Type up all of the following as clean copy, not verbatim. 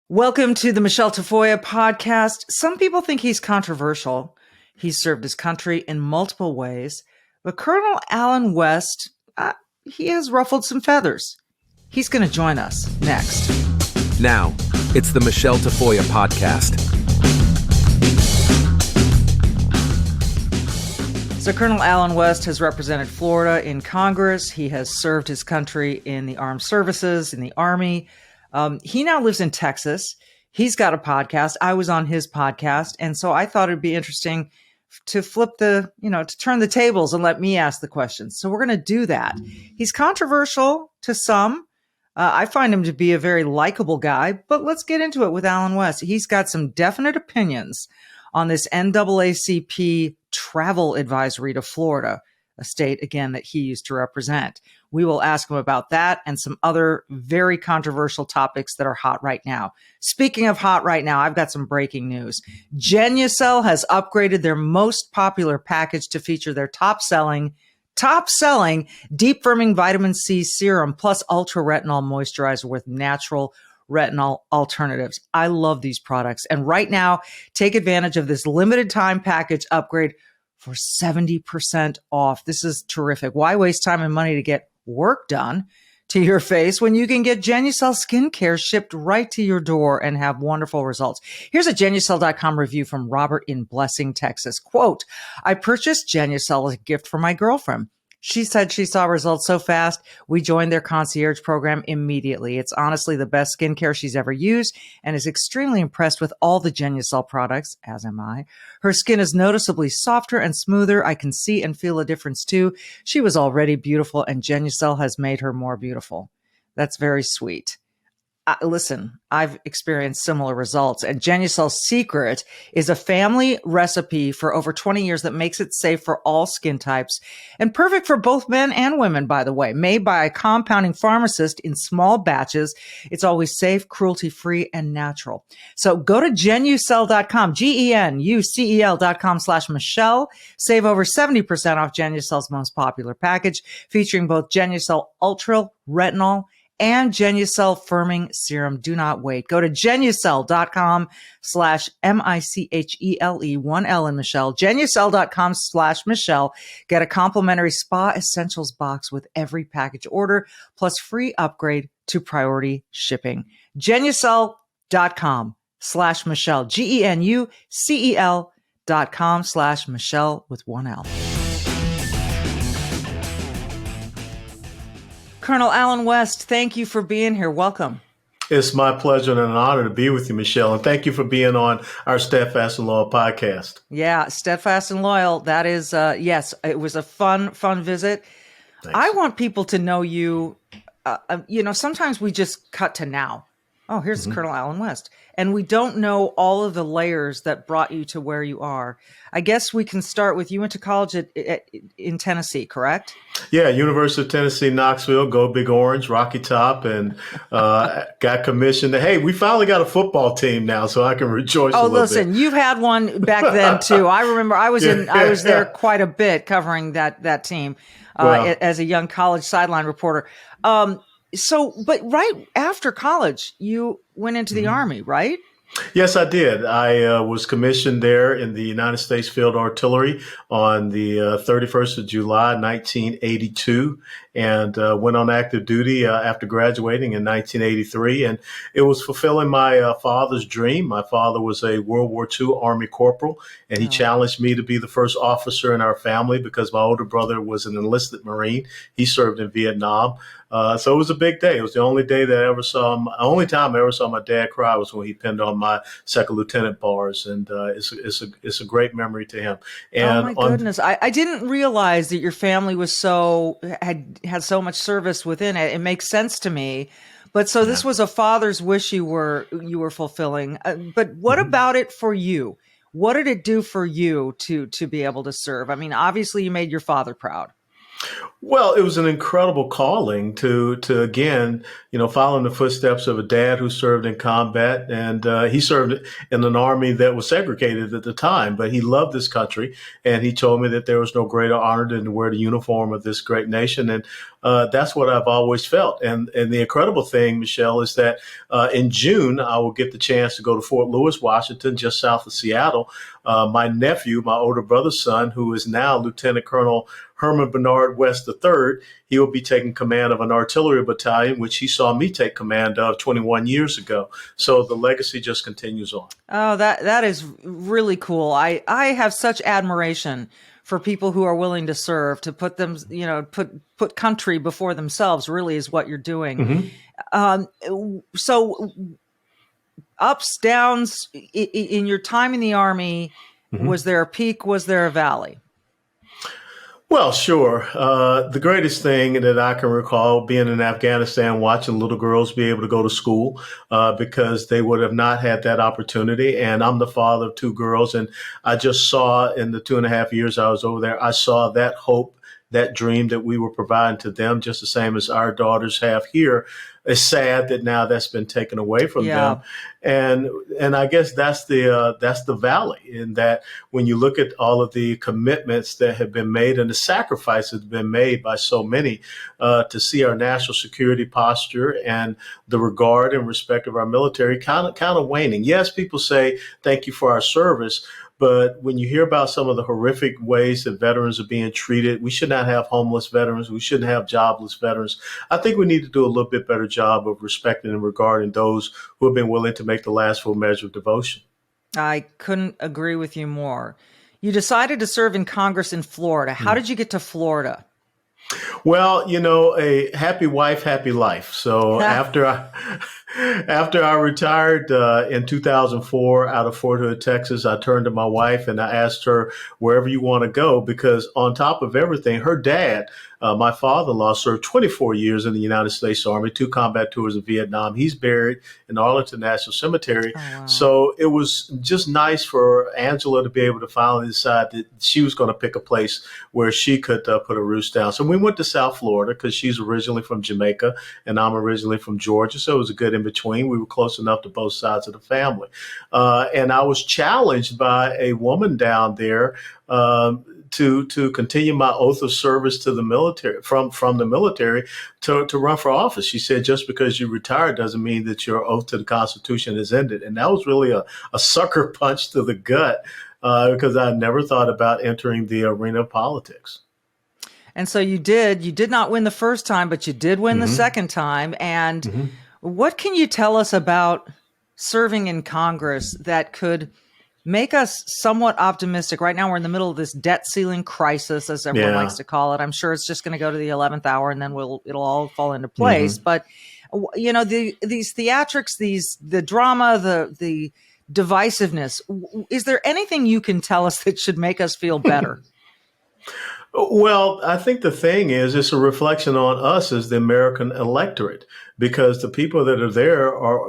Welcome to the Michele Tafoya podcast. Some people think he's controversial. He's served his country in multiple ways, but Colonel Allen West, he has ruffled some feathers. He's going to join us next. Now, it's the Michele Tafoya podcast. So Colonel Allen West has represented Florida in Congress. He has served his country in the armed services, in the Army. He now lives in Texas. He's got a podcast. I was on his podcast. And so I thought it'd be interesting to to turn the tables and let me ask the questions. So we're going to do that. He's controversial to some. I find him to be a very likable guy, but let's get into it with Allen West. He's got some definite opinions on this NAACP travel advisory to Florida, a state, again, that he used to represent. We will ask him about that and some other very controversial topics that are hot right now. Speaking of hot right now, I've got some breaking news. Genucel has upgraded their most popular package to feature their top-selling deep firming vitamin C serum plus ultra retinol moisturizer with natural retinol alternatives. I love these products. And right now, take advantage of this limited time package upgrade for 70% off. This is terrific. Why waste time and money to get work done to your face when you can get Genucel skincare shipped right to your door and have wonderful results? Here's a Genucel.com review from Robert in Blessing, Texas. Quote, I purchased Genucel as a gift for my girlfriend. She said she saw results so fast, we joined their concierge program immediately. It's honestly the best skincare she's ever used and is extremely impressed with all the Genucel products, as am I. Her skin is noticeably softer and smoother. I can see and feel a difference too. She was already beautiful and Genucel has made her more beautiful. That's very sweet. Listen, I've experienced similar results, and Genucel's secret is a family recipe for over 20 years that makes it safe for all skin types and perfect for both men and women, by the way. Made by a compounding pharmacist in small batches, it's always safe, cruelty-free, and natural. So go to Genucel.com, GENUCEL.com/Michele. Save over 70% off Genucel's most popular package, featuring both Genucel Ultra Retinol and Genucel Firming Serum. Do not wait. Go to Genucel.com/MICHELE, 1L in Michele, Genucel.com/Michele. Get a complimentary Spa Essentials box with every package order, plus free upgrade to priority shipping. Genucel.com/Michele, GENUCEL.com/Michele with 1L. Colonel Allen West, thank you for being here. Welcome. It's my pleasure and an honor to be with you, Michele. And thank you for being on our Steadfast and Loyal podcast. Yeah, Steadfast and Loyal. That is, yes, it was a fun visit. Thanks. I want people to know you. Sometimes we just cut to now. Oh, here's Colonel Allen West. And we don't know all of the layers that brought you to where you are. I guess we can start with, you went to college in Tennessee, correct? Yeah, University of Tennessee, Knoxville, go Big Orange, Rocky Top, and got commissioned. Hey, we finally got a football team now, so I can rejoice a little bit. Oh, listen, you've had one back then, too. I remember I was there quite a bit covering that team as a young college sideline reporter. But right after college, you went into the Army, right? Yes, I did. I was commissioned there in the United States Field Artillery on the 31st of July, 1982, and went on active duty after graduating in 1983. And it was fulfilling my father's dream. My father was a World War II Army corporal, and he challenged me to be the first officer in our family because my older brother was an enlisted Marine. He served in Vietnam. So it was a big day. It was the only day that only time I ever saw my dad cry was when he pinned on my second lieutenant bars. And it's a great memory to him. And oh my goodness. I didn't realize that your family was had so much service within it. It makes sense to me. But so this was a father's wish you were fulfilling. But what about it for you? What did it do for you to be able to serve? I mean, obviously you made your father proud. Well, it was an incredible calling to again, follow in the footsteps of a dad who served in combat, and he served in an army that was segregated at the time, but he loved this country, and he told me that there was no greater honor than to wear the uniform of this great nation, and that's what I've always felt. And the incredible thing, Michelle, is that in June I will get the chance to go to Fort Lewis, Washington, just south of Seattle. My nephew, my older brother's son, who is now Lieutenant Colonel Herman Bernard West III, he will be taking command of an artillery battalion, which he saw me take command of 21 years ago. So the legacy just continues on. Oh, that is really cool. I have such admiration for people who are willing to serve, to put them, put country before themselves, really is what you're doing. So ups, downs in your time in the Army, was there a peak? Was there a valley? Well, sure. The greatest thing that I can recall being in Afghanistan, watching little girls be able to go to school because they would have not had that opportunity. And I'm the father of two girls. And I just saw in the 2.5 years I was over there, I saw that hope, that dream that we were providing to them, just the same as our daughters have here. It's sad that now that's been taken away from them, and I guess that's the valley. In that, when you look at all of the commitments that have been made and the sacrifices that have been made by so many to see our national security posture and the regard and respect of our military kind of waning. Yes, people say thank you for our service. But when you hear about some of the horrific ways that veterans are being treated, we should not have homeless veterans. We shouldn't have jobless veterans. I think we need to do a little bit better job of respecting and regarding those who have been willing to make the last full measure of devotion. I couldn't agree with you more. You decided to serve in Congress in Florida. How did you get to Florida? Well, a happy wife, happy life. So after I retired in 2004 out of Fort Hood, Texas, I turned to my wife and I asked her, wherever you want to go, because on top of everything, her dad, my father-in-law, served 24 years in the United States Army, 2 combat tours in Vietnam. He's buried in Arlington National Cemetery. Oh, wow. So it was just nice for Angela to be able to finally decide that she was going to pick a place where she could put her roots down. So we went to South Florida because she's originally from Jamaica and I'm originally from Georgia. So it was a good in between. We were close enough to both sides of the family. And I was challenged by a woman down there to continue my oath of service to the military, from the military to run for office. She said, just because you retired doesn't mean that your oath to the Constitution is ended. And that was really a sucker punch to the gut because I never thought about entering the arena of politics. And so you did not win the first time, but you did win the second time. And what can you tell us about serving in Congress that could make us somewhat optimistic? Right now, we're in the middle of this debt ceiling crisis, as everyone likes to call it. I'm sure it's just going to go to the 11th hour and then it'll all fall into place. But, these theatrics, the drama, the divisiveness, is there anything you can tell us that should make us feel better? Well, I think the thing is, it's a reflection on us as the American electorate, because the people that are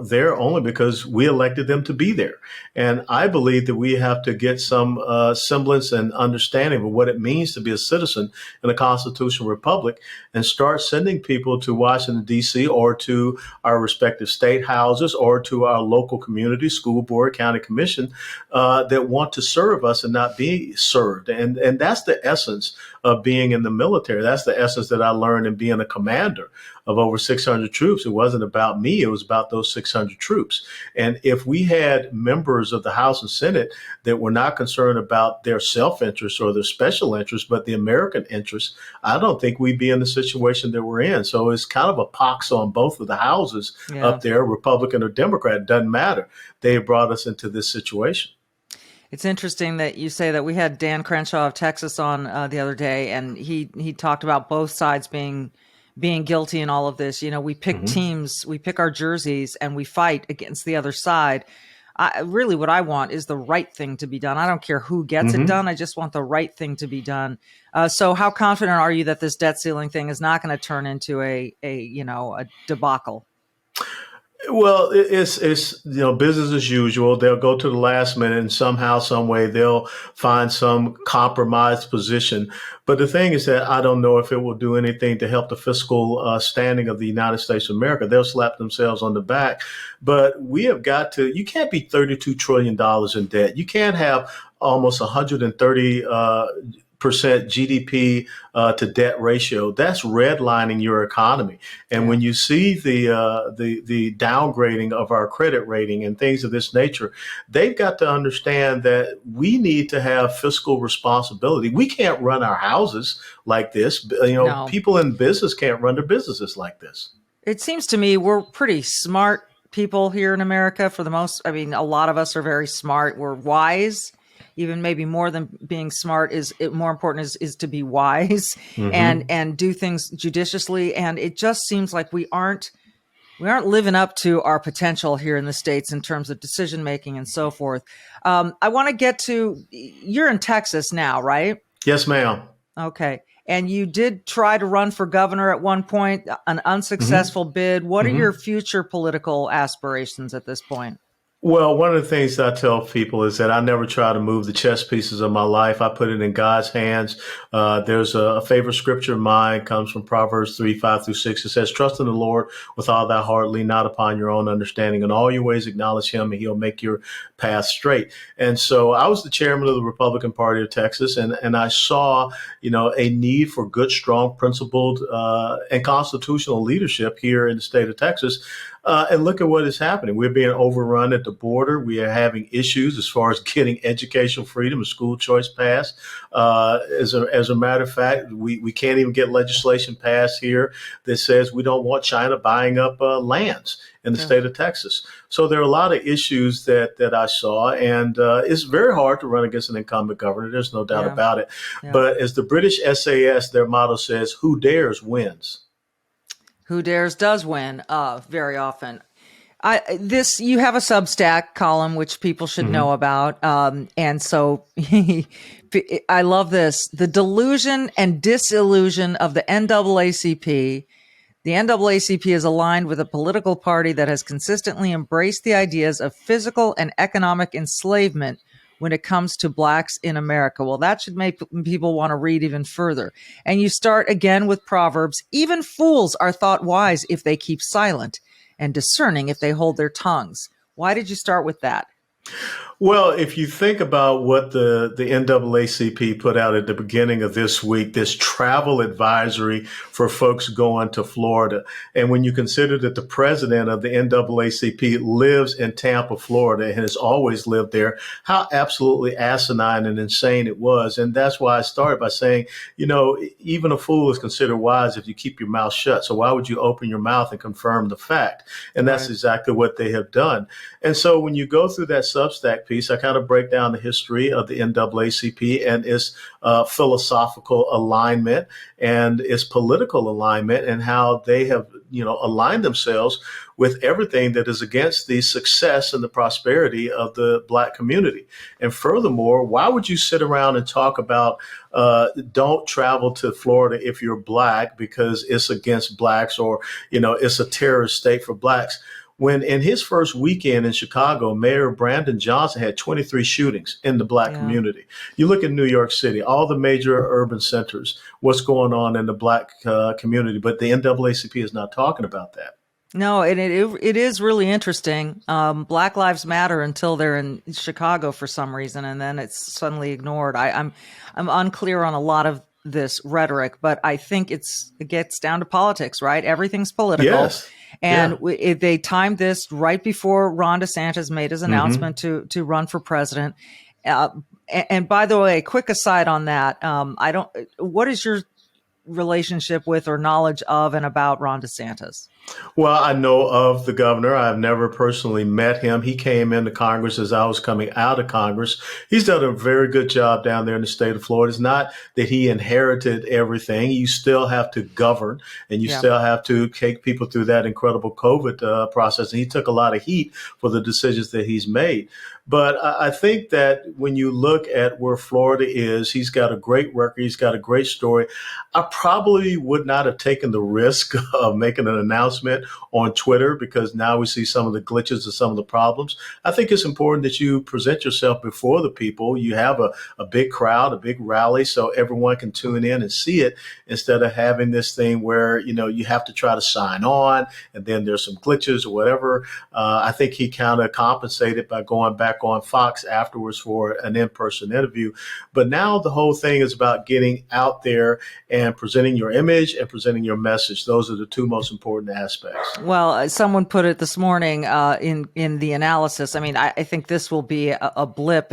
there only because we elected them to be there. And I believe that we have to get some semblance and understanding of what it means to be a citizen in a constitutional republic and start sending people to Washington, D.C. or to our respective state houses or to our local community, school board, county commission that want to serve us and not be served. And that's the essence of being in the military. That's the essence that I learned in being a commander of over 600 troops. It wasn't about me. It was about those 600 troops. And if we had members of the House and Senate that were not concerned about their self-interest or their special interest, but the American interest, I don't think we'd be in the situation that we're in. So it's kind of a pox on both of the houses up there, Republican or Democrat. It doesn't matter. They have brought us into this situation. It's interesting that you say that. We had Dan Crenshaw of Texas on the other day, and he talked about both sides being guilty in all of this. We pick teams, we pick our jerseys, and we fight against the other side. Really, what I want is the right thing to be done. I don't care who gets it done. I just want the right thing to be done. So how confident are you that this debt ceiling thing is not going to turn into a debacle? Well, it's business as usual. They'll go to the last minute and somehow, some way, they'll find some compromised position. But the thing is that I don't know if it will do anything to help the fiscal standing of the United States of America. They'll slap themselves on the back. But we have got to. You can't be $32 trillion in debt. You can't have almost 130 percent GDP to debt ratio. That's redlining your economy. And when you see the downgrading of our credit rating and things of this nature, they've got to understand that we need to have fiscal responsibility. We can't run our houses like this. No. People in business can't run their businesses like this. It seems to me we're pretty smart people here in America for the most. I mean, a lot of us are very smart. We're wise. Even maybe more than being smart more important is to be wise and do things judiciously. And it just seems like we aren't living up to our potential here in the States in terms of decision making and so forth. I want to get to, you're in Texas now, right? Yes, ma'am. Okay. And you did try to run for governor at one point, an unsuccessful bid. What are your future political aspirations at this point? Well, one of the things that I tell people is that I never try to move the chess pieces of my life. I put it in God's hands. There's a favorite scripture of mine, comes from Proverbs 3:5-6. It says, trust in the Lord with all thy heart, lean not upon your own understanding. In all your ways acknowledge him, and he'll make your path straight. And so I was the chairman of the Republican Party of Texas, and I saw, a need for good, strong, principled, and constitutional leadership here in the state of Texas. And look at what is happening. We're being overrun at the border. We are having issues as far as getting educational freedom and school choice passed. As a matter of fact, we can't even get legislation passed here that says we don't want China buying up lands in the state of Texas. So there are a lot of issues that I saw, and it's very hard to run against an incumbent governor. There's no doubt about it. Yeah. But as the British SAS, their motto says, who dares wins. Who dares does win very often. You have a Substack column, which people should know about. And so I love this. The delusion and disillusion of the NAACP. The NAACP is aligned with a political party that has consistently embraced the ideas of physical and economic enslavement when it comes to blacks in America. Well, that should make people want to read even further. And you start again with Proverbs. Even fools are thought wise if they keep silent, and discerning if they hold their tongues. Why did you start with that? Well, if you think about what the NAACP put out at the beginning of this week, this travel advisory for folks going to Florida, and when you consider that the president of the NAACP lives in Tampa, Florida, and has always lived there, how absolutely asinine and insane it was. And that's why I started by saying, even a fool is considered wise if you keep your mouth shut. So why would you open your mouth and confirm the fact? And that's exactly what they have done. And so when you go through that Substack piece, I kind of break down the history of the NAACP and its philosophical alignment and its political alignment, and how they have, aligned themselves with everything that is against the success and the prosperity of the Black community. And furthermore, why would you sit around and talk about don't travel to Florida if you're Black because it's against Blacks, or, it's a terrorist state for Blacks? When in his first weekend in Chicago, Mayor Brandon Johnson had 23 shootings in the Black community. You look at New York City, all the major urban centers, what's going on in the Black community, but the NAACP is not talking about that. No, and it is really interesting. Black Lives Matter until they're in Chicago for some reason, and then it's suddenly ignored. I'm unclear on a lot of this rhetoric, but I think it gets down to politics, right? Everything's political. Yes. And they timed this right before Ron DeSantis made his announcement to run for president. And by the way, quick aside on that, what is your relationship with or knowledge of and about Ron DeSantis? Well, I know of the governor. I've never personally met him. He came into Congress as I was coming out of Congress. He's done a very good job down there in the state of Florida. It's not that he inherited everything. You still have to govern, and you still have to take people through that incredible COVID process. And he took a lot of heat for the decisions that he's made. But I think that when you look at where Florida is, he's got a great record. He's got a great story. I probably would not have taken the risk of making an announcement announcement on Twitter, because now we see some of the glitches and some of the problems. I think it's important that you present yourself before the people. You have a big crowd, a big rally, so everyone can tune in and see it, instead of having this thing where, you have to try to sign on and then there's some glitches or whatever. I think he kind of compensated by going back on Fox afterwards for an in-person interview. But now the whole thing is about getting out there and presenting your image and presenting your message. Those are the two most important aspects. Well, someone put it this morning in the analysis. I mean, I think this will be a blip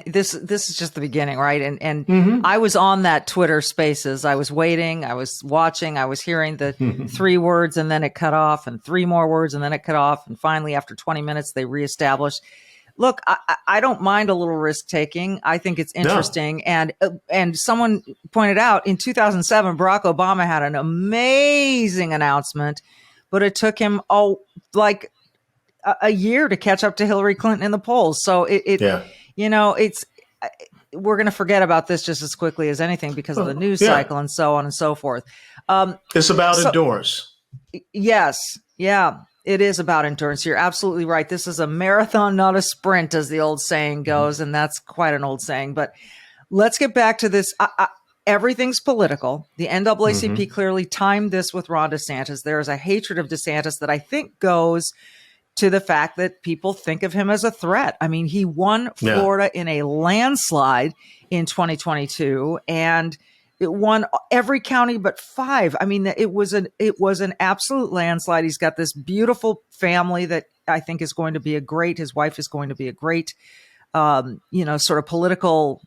this is just the beginning, right? And I was on that Twitter Spaces. I was waiting, I was watching, I was hearing the 3 words and then it cut off, and 3 more words and then it cut off, and finally after 20 minutes they reestablished. Look, I don't mind a little risk taking. I think it's interesting. No. And someone pointed out in 2007, Barack Obama had an amazing announcement, but it took him like a year to catch up to Hillary Clinton in the polls. So we're going to forget about this just as quickly as anything because of the news cycle and so on and so forth. It's about endurance. Yes. Yeah. It is about endurance. You're absolutely right. This is a marathon, not a sprint, as the old saying goes. And that's quite an old saying. But let's get back to this. Everything's political. The NAACP clearly timed this with Ron DeSantis. There is a hatred of DeSantis that I think goes to the fact that people think of him as a threat. I mean, he won Florida in a landslide in 2022, and it won every county but 5. I mean, it was an absolute landslide. He's got this beautiful family that I think is going to be his wife is going to be a great, sort of political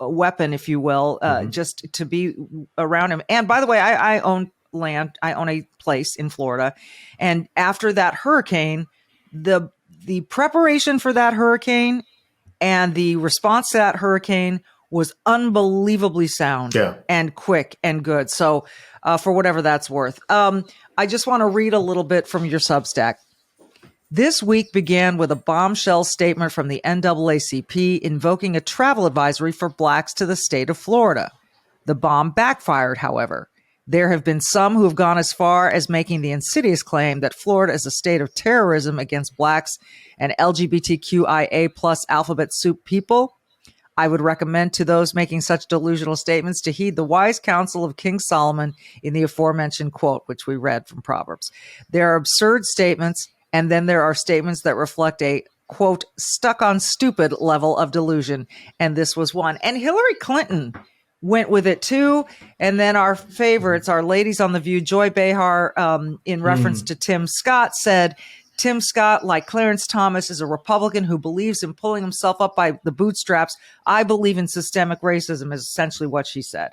weapon, if you will, just to be around him. And by the way, I own land. I own a place in Florida. And after that hurricane, the preparation for that hurricane and the response to that hurricane was unbelievably sound and quick and good. So for whatever that's worth, I just want to read a little bit from your Substack. This week began with a bombshell statement from the NAACP invoking a travel advisory for blacks to the state of Florida. The bomb backfired, however. There have been some who have gone as far as making the insidious claim that Florida is a state of terrorism against blacks and LGBTQIA plus alphabet soup people. I would recommend to those making such delusional statements to heed the wise counsel of King Solomon in the aforementioned quote, which we read from Proverbs. There are absurd statements, and then there are statements that reflect a, quote, stuck on stupid level of delusion. And this was one. And Hillary Clinton went with it too. And then our favorites, our ladies on The View, Joy Behar, in reference to Tim Scott, said, Tim Scott, like Clarence Thomas, is a Republican who believes in pulling himself up by the bootstraps. I believe in systemic racism, is essentially what she said.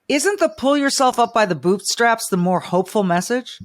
Isn't the pull yourself up by the bootstraps the more hopeful message?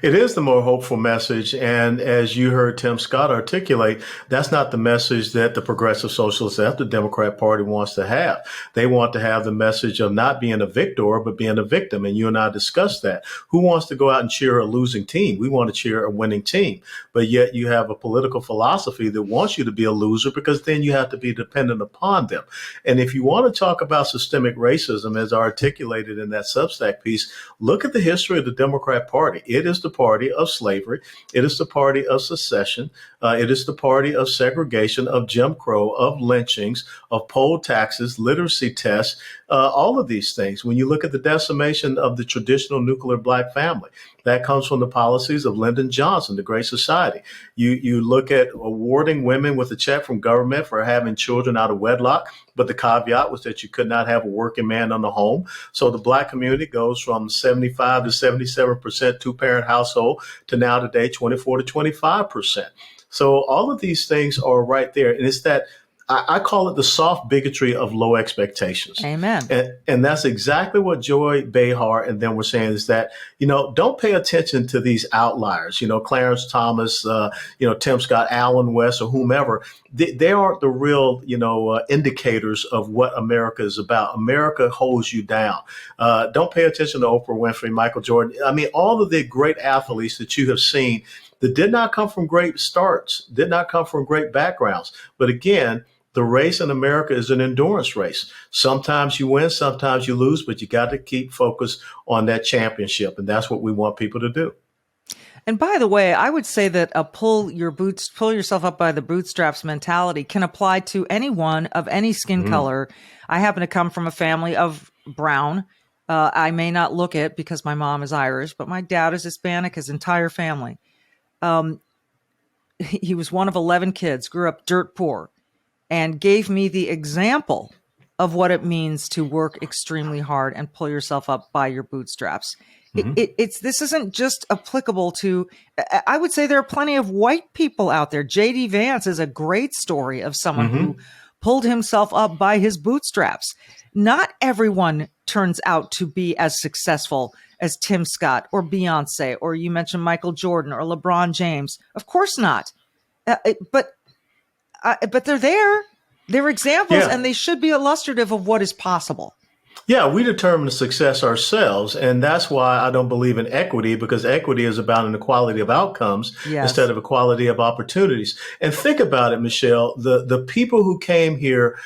It is the more hopeful message. And as you heard Tim Scott articulate, that's not the message that the Progressive Socialists and the Democrat Party wants to have. They want to have the message of not being a victor, but being a victim. And you and I discussed that. Who wants to go out and cheer a losing team? We want to cheer a winning team. But yet you have a political philosophy that wants you to be a loser, because then you have to be dependent upon them. And if you want to talk about systemic racism, as articulated in that Substack piece, look at the history of the Democrat Party. It is the party of slavery. It is the party of secession. It is the party of segregation, of Jim Crow, of lynchings, of poll taxes, literacy tests, all of these things. When you look at the decimation of the traditional nuclear black family, that comes from the policies of Lyndon Johnson, the Great Society. You look at awarding women with a check from government for having children out of wedlock, but the caveat was that you could not have a working man on the home. So the black community goes from 75 to 77% two-parent household to now today 24 to 25%. So all of these things are right there. And it's that I call it the soft bigotry of low expectations. Amen. And that's exactly what Joy Behar and them were saying, is that, don't pay attention to these outliers, Clarence Thomas, Tim Scott, Allen West, or whomever. They aren't the real, indicators of what America is about. America holds you down. Don't pay attention to Oprah Winfrey, Michael Jordan. I mean, all of the great athletes that you have seen that did not come from great starts, did not come from great backgrounds. But again, The race in America is an endurance race. Sometimes you win, sometimes you lose, but you got to keep focused on that championship. And that's what we want people to do. And by the way, I would say that a pull yourself up by the bootstraps mentality can apply to anyone of any skin color. I happen to come from a family of brown. I may not look it because my mom is Irish, but my dad is Hispanic, his entire family. He was one of 11 kids, grew up dirt poor, and gave me the example of what it means to work extremely hard and pull yourself up by your bootstraps. This isn't just applicable to, I would say there are plenty of white people out there. J.D. Vance is a great story of someone who pulled himself up by his bootstraps. Not everyone turns out to be as successful as Tim Scott or Beyonce, or you mentioned Michael Jordan or LeBron James. Of course not. But they're there. They're examples, and they should be illustrative of what is possible. Yeah, we determine success ourselves. And that's why I don't believe in equity, because equity is about an equality of outcomes instead of equality of opportunities. And think about it, Michelle, the people who came here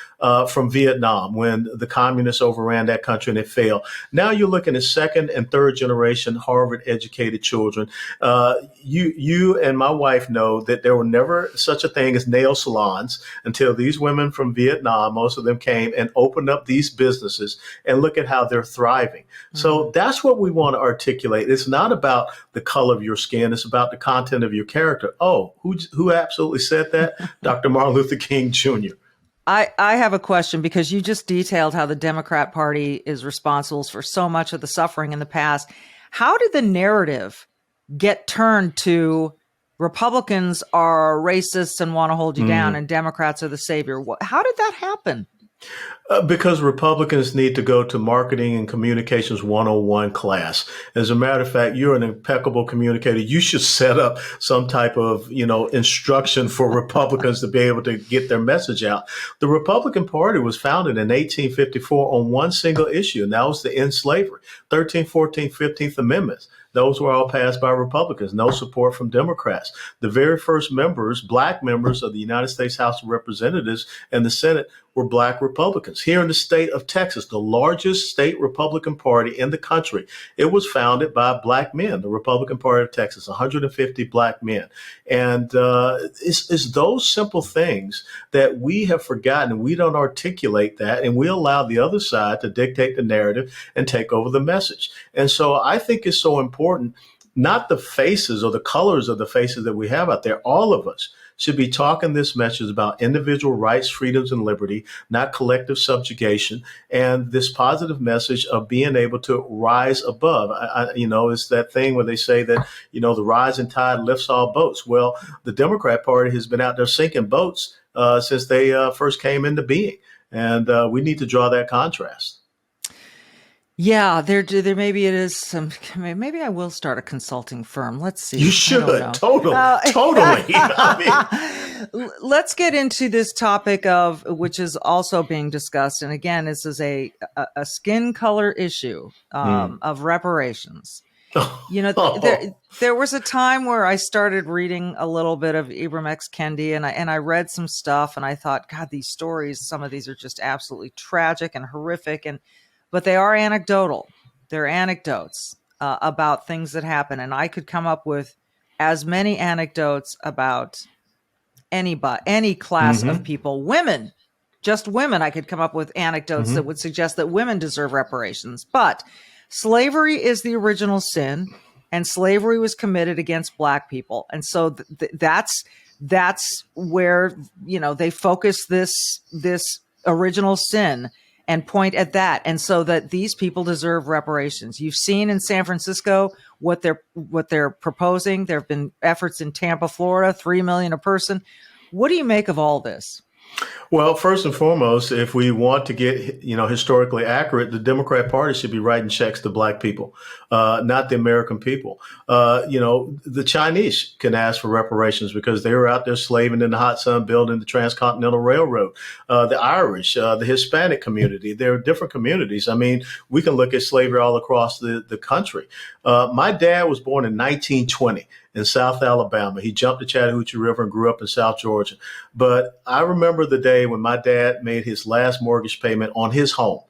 from Vietnam when the communists overran that country and it failed. Now you're looking at second and third generation Harvard educated children. You and my wife know that there were never such a thing as nail salons until these women from Vietnam, most of them came and opened up these businesses, and look at how they're thriving. So that's what we want to articulate. It's not about the color of your skin. It's about the content of your character. Oh, who absolutely said that? Dr. Martin Luther King Jr. I have a question, because you just detailed how the Democrat Party is responsible for so much of the suffering in the past. How did the narrative get turned to Republicans are racists and want to hold you down, and Democrats are the savior? How did that happen? Because Republicans need to go to marketing and communications 101 class. As a matter of fact, you're an impeccable communicator. You should set up some type of, instruction for Republicans to be able to get their message out. The Republican Party was founded in 1854 on one single issue, and that was to end slavery. 13th, 14th, 15th Amendments. Those were all passed by Republicans, no support from Democrats. The very first members, black members of the United States House of Representatives and the Senate, were black Republicans. Here in the state of Texas, the largest state Republican Party in the country, it was founded by black men, the Republican Party of Texas, 150 black men. And it's those simple things that we have forgotten. We don't articulate that, and we allow the other side to dictate the narrative and take over the message. And so I think it's so important, not the faces or the colors of the faces that we have out there. All of us should be talking this message about individual rights, freedoms, and liberty, not collective subjugation, and this positive message of being able to rise above. It's that thing where they say that, the rising tide lifts all boats. Well, the Democrat Party has been out there sinking boats since they first came into being, and we need to draw that contrast. Yeah, there maybe it is some. Maybe I will start a consulting firm. Let's see. You should totally. Let's get into this topic which is also being discussed, and again, this is a skin color issue of reparations. There was a time where I started reading a little bit of Ibram X. Kendi, and I read some stuff, and I thought, God, these stories, some of these are just absolutely tragic and horrific, but they are anecdotal. They're anecdotes about things that happen. And I could come up with as many anecdotes about any class of people, women, just women. I could come up with anecdotes that would suggest that women deserve reparations. But slavery is the original sin, and slavery was committed against black people. And so that's where, they focus this original sin and point at that, and so that these people deserve reparations. You've seen in San Francisco what they're proposing. There have been efforts in Tampa, Florida, $3 million a person. What do you make of all this? Well, first and foremost, if we want to get, historically accurate, the Democrat Party should be writing checks to black people, not the American people. The Chinese can ask for reparations because they were out there slaving in the hot sun, building the Transcontinental Railroad. The Irish, the Hispanic community, there are different communities. I mean, we can look at slavery all across the country. My dad was born in 1920. in South Alabama. He jumped the Chattahoochee River and grew up in South Georgia. But I remember the day when my dad made his last mortgage payment on his home.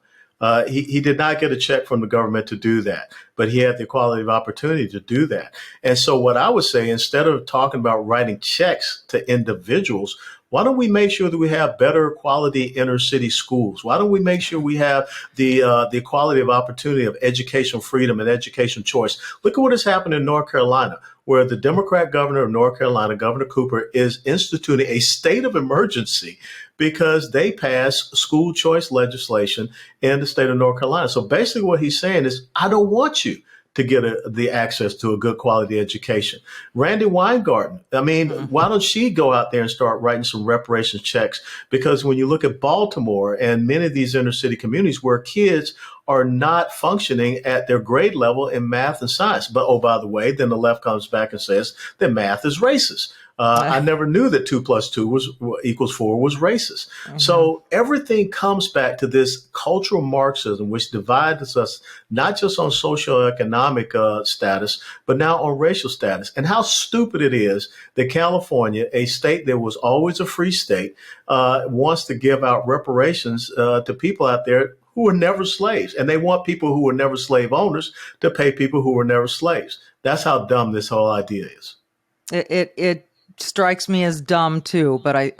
He did not get a check from the government to do that, but he had the equality of opportunity to do that. And so what I would say, instead of talking about writing checks to individuals, why don't we make sure that we have better quality inner city schools? Why don't we make sure we have the equality of opportunity of educational freedom and education choice? Look at what has happened in North Carolina, where the Democrat governor of North Carolina, Governor Cooper, is instituting a state of emergency because they passed school choice legislation in the state of North Carolina. So basically what he's saying is, I don't want you to get the access to a good quality education. Randy Weingarten, I mean, why don't she go out there and start writing some reparations checks? Because when you look at Baltimore and many of these inner city communities where kids are not functioning at their grade level in math and science. But, oh, by the way, then the left comes back and says that math is racist. I never knew that 2 + 2 equals 4 was racist. So everything comes back to this cultural Marxism, which divides us not just on socioeconomic status, but now on racial status. And how stupid it is that California, a state that was always a free state, wants to give out reparations to people out there who were never slaves. And they want people who were never slave owners to pay people who were never slaves. That's how dumb this whole idea is. It strikes me as dumb too, but it's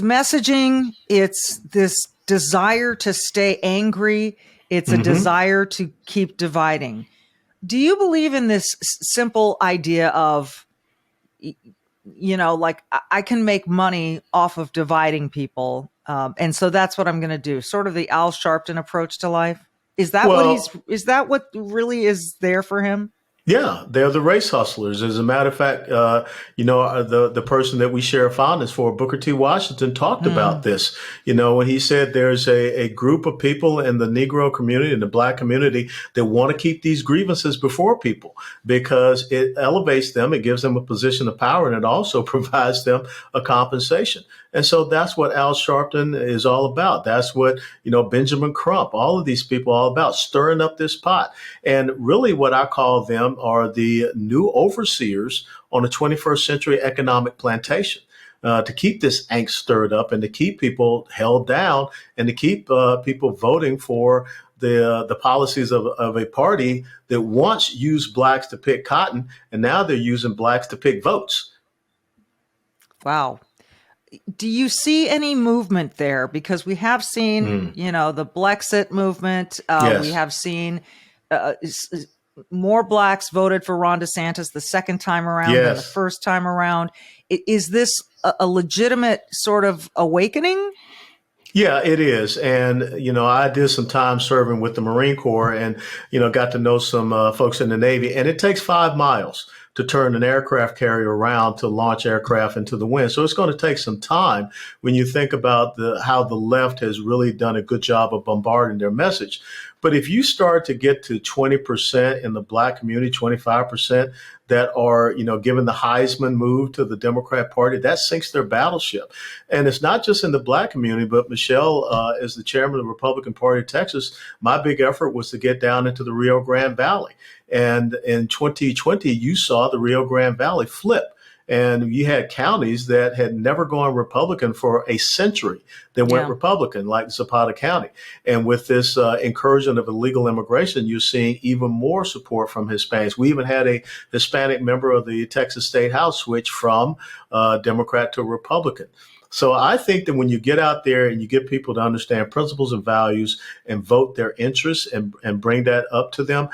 messaging. It's this desire to stay angry. It's a desire to keep dividing. Do you believe in this simple idea of, like I can make money off of dividing people, and so that's what I'm going to do? Sort of the Al Sharpton approach to life. Is that what really is there for him? Yeah, they're the race hustlers. As a matter of fact, the person that we share a fondness for, Booker T. Washington, talked about this. When he said there's a group of people in the Negro community and the Black community that want to keep these grievances before people because it elevates them, it gives them a position of power, and it also provides them a compensation. And so that's what Al Sharpton is all about. That's what, Benjamin Crump, all of these people are all about, stirring up this pot. And really what I call them are the new overseers on a 21st century economic plantation. To keep this angst stirred up and to keep people held down and to keep people voting for the policies of a party that once used blacks to pick cotton, and now they're using blacks to pick votes. Wow. Do you see any movement there? Because we have seen, the Blexit movement. Yes. We have seen more blacks voted for Ron DeSantis the second time around than the first time around. Is this a legitimate sort of awakening? Yeah, it is. And, I did some time serving with the Marine Corps and, got to know some folks in the Navy. And it takes 5 miles to turn an aircraft carrier around to launch aircraft into the wind. So it's going to take some time when you think about how the left has really done a good job of bombarding their message. But if you start to get to 20% in the Black community, 25% that are, given the Heisman move to the Democrat Party, that sinks their battleship. And it's not just in the Black community, but Michelle, as the chairman of the Republican Party of Texas, my big effort was to get down into the Rio Grande Valley. And in 2020, you saw the Rio Grande Valley flip. And you had counties that had never gone Republican for a century that went Republican, like Zapata County. And with this incursion of illegal immigration, you're seeing even more support from Hispanics. We even had a Hispanic member of the Texas State House switch from Democrat to Republican. So I think that when you get out there and you get people to understand principles and values and vote their interests and bring that up to them,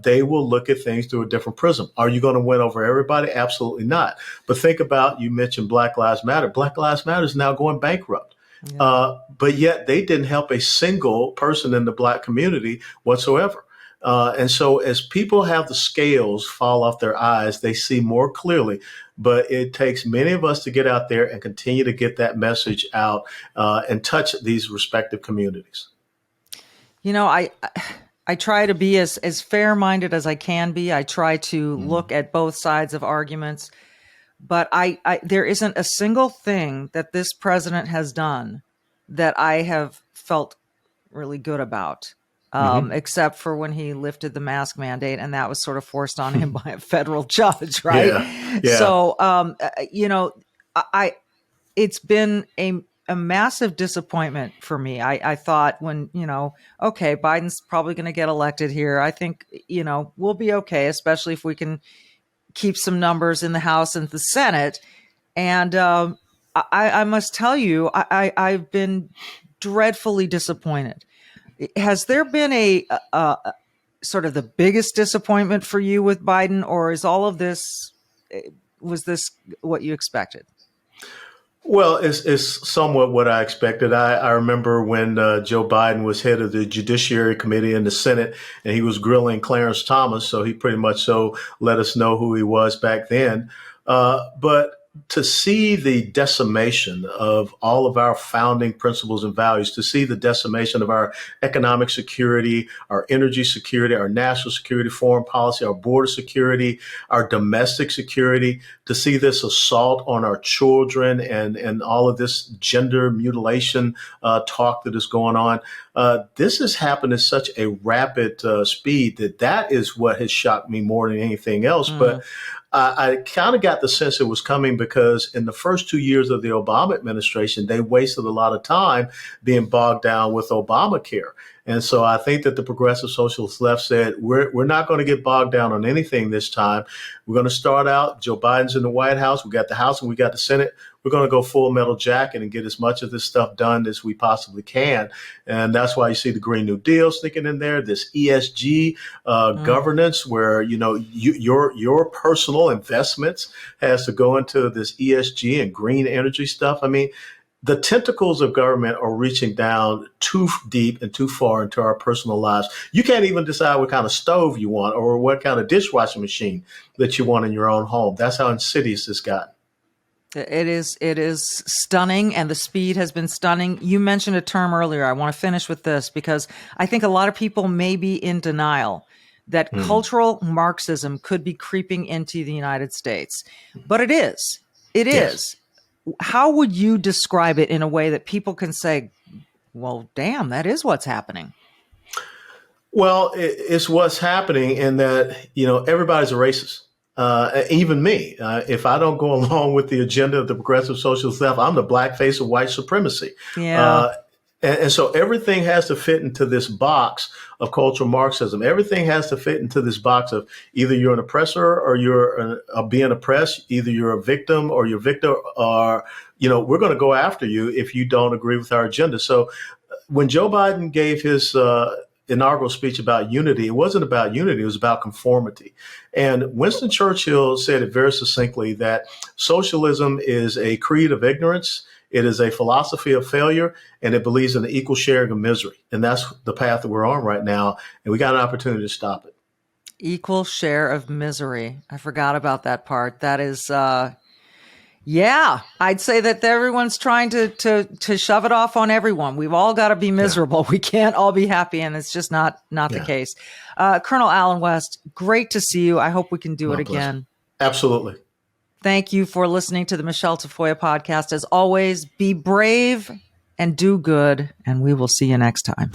they will look at things through a different prism. Are you going to win over everybody? Absolutely not. But think about, you mentioned Black Lives Matter. Black Lives Matter is now going bankrupt. But yet they didn't help a single person in the Black community whatsoever. And so as people have the scales fall off their eyes, they see more clearly. But it takes many of us to get out there and continue to get that message out and touch these respective communities. I try to be as fair-minded as I can be. I try to look at both sides of arguments. But there isn't a single thing that this president has done that I have felt really good about. except for when he lifted the mask mandate, and that was sort of forced on him by a federal judge, right? Yeah. So, it's been a massive disappointment for me. I thought when, okay, Biden's probably going to get elected here. I think, we'll be okay, especially if we can keep some numbers in the House and the Senate. And I must tell you, I've been dreadfully disappointed. Has there been a sort of the biggest disappointment for you with Biden, or is all of this, was this what you expected? Well, it's somewhat what I expected. I remember when Joe Biden was head of the Judiciary Committee in the Senate, and he was grilling Clarence Thomas. So he pretty much let us know who he was back then. But to see the decimation of all of our founding principles and values, to see the decimation of our economic security, our energy security, our national security, foreign policy, our border security, our domestic security, to see this assault on our children and all of this gender mutilation talk that is going on. This has happened at such a rapid speed that is what has shocked me more than anything else. But I kind of got the sense it was coming because in the first 2 years of the Obama administration, they wasted a lot of time being bogged down with Obamacare. And so I think that the progressive socialist left said, we're not going to get bogged down on anything this time. We're going to start out, Joe Biden's in the White House, we got the House and we got the Senate. We're going to go full metal jacket and get as much of this stuff done as we possibly can. And that's why you see the Green New Deal sneaking in there, this ESG governance where, your personal investments has to go into this ESG and green energy stuff. I mean, the tentacles of government are reaching down too deep and too far into our personal lives. You can't even decide what kind of stove you want or what kind of dishwashing machine that you want in your own home. That's how insidious it's gotten. It is stunning, and the speed has been stunning. You mentioned a term earlier. I want to finish with this because I think a lot of people may be in denial that cultural Marxism could be creeping into the United States. But it is. It is. How would you describe it in a way that people can say, well, damn, that is what's happening? Well, it's what's happening in that, everybody's a racist. Even me, if I don't go along with the agenda of the progressive socialist left, I'm the black face of white supremacy. Yeah. And so everything has to fit into this box of cultural Marxism. Everything has to fit into this box of either you're an oppressor or you're being oppressed. Either you're a victim or you're victor, or, we're going to go after you if you don't agree with our agenda. So when Joe Biden gave his inaugural speech about unity, it wasn't about unity, it was about conformity. And Winston Churchill said it very succinctly that socialism is a creed of ignorance, it is a philosophy of failure, and it believes in the equal sharing of misery. And that's the path that we're on right now, and we got an opportunity to stop it. Equal share of misery. I forgot about that part. That is, I'd say that everyone's trying to shove it off on everyone. We've all got to be miserable. We can't all be happy, and it's just not the case. Colonel Allen West, great to see you. I hope we can do it again. Absolutely. Thank you for listening to the Michele Tafoya podcast. As always, be brave and do good, and we will see you next time.